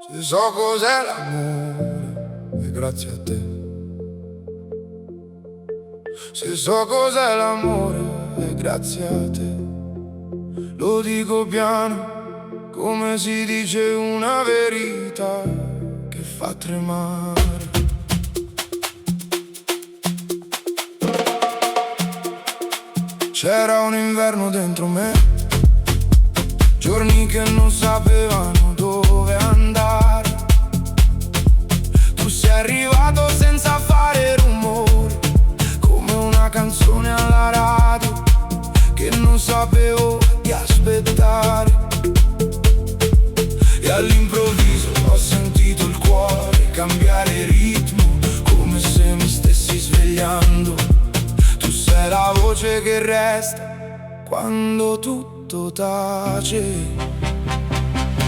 Se so cos'è l'amore, è grazie a te. Se so cos'è l'amore, è grazie a te. Lo dico piano, come si dice una verità che fa tremare. C'era un inverno dentro me, giorni che non sapevano dove andare. Tu sei arrivato senza fare rumore, come una canzone alla radio che non sapevo di aspettare. E all'improvviso ho sentito il cuore cambiare ritmo, come se mi stessi svegliando. Tu sei la voce che resta quando tutto tace.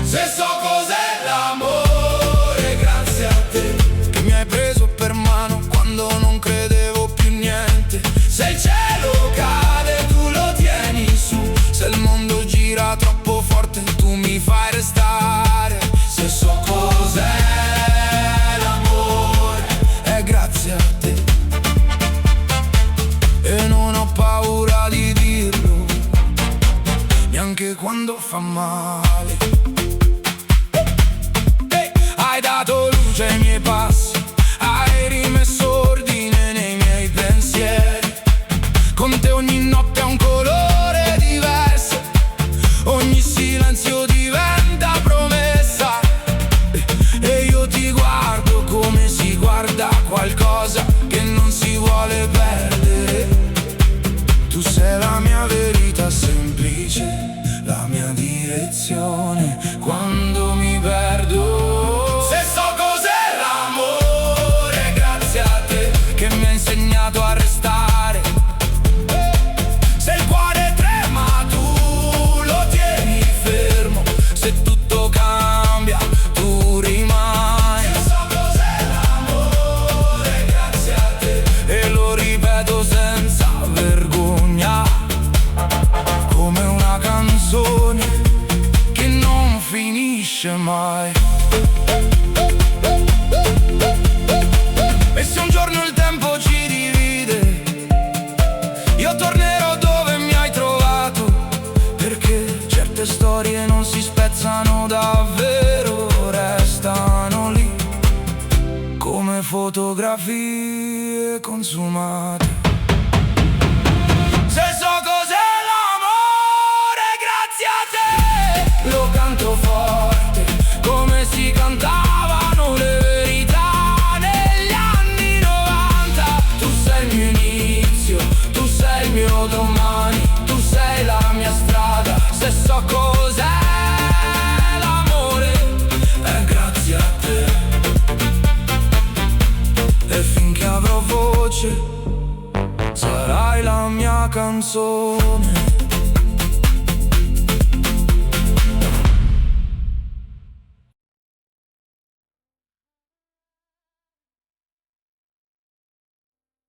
Se so cos'è l'amore, grazie a te, che mi hai preso per mano quando non credevo più niente. Se il cielo cade tu lo tieni su, se il mondo gira troppo forte tu mi fai restare. Se so cos'è l'amore, è grazie a te. E non ho paura di dirlo, neanche quando fa male. Hai dato luce ai miei passi, hai rimesso ordine nei miei pensieri. Con te ogni notte ha un colore diverso, ogni silenzio diventa promessa. E io ti guardo come si guarda qualcosa che non si vuole perdere. Tu sei la mia verità semplice, la mia direzione quando mi perdo. Se so cos'è l'amore, grazie a te, che mi ha insegnato a restare. Se il cuore trema tu lo tieni fermo, se tutto cambia tu rimani. Se so cos'è l'amore, grazie a te, e lo ripeto senza vergogna, come una canzone che non finisce mai. E se un giorno il tempo ci divide, io tornerò dove mi hai trovato, perché certe storie non si spezzano davvero, restano lì come fotografie consumate. Se so cos'è l'amore, grazie a te, lo canto forte come si cantavano le verità negli anni 90. Tu sei il mio inizio, tu sei il mio domani, tu sei la mia strada. Se so cos'è l'amore, è grazie a te. E finché avrò voce sarai la mia canzone.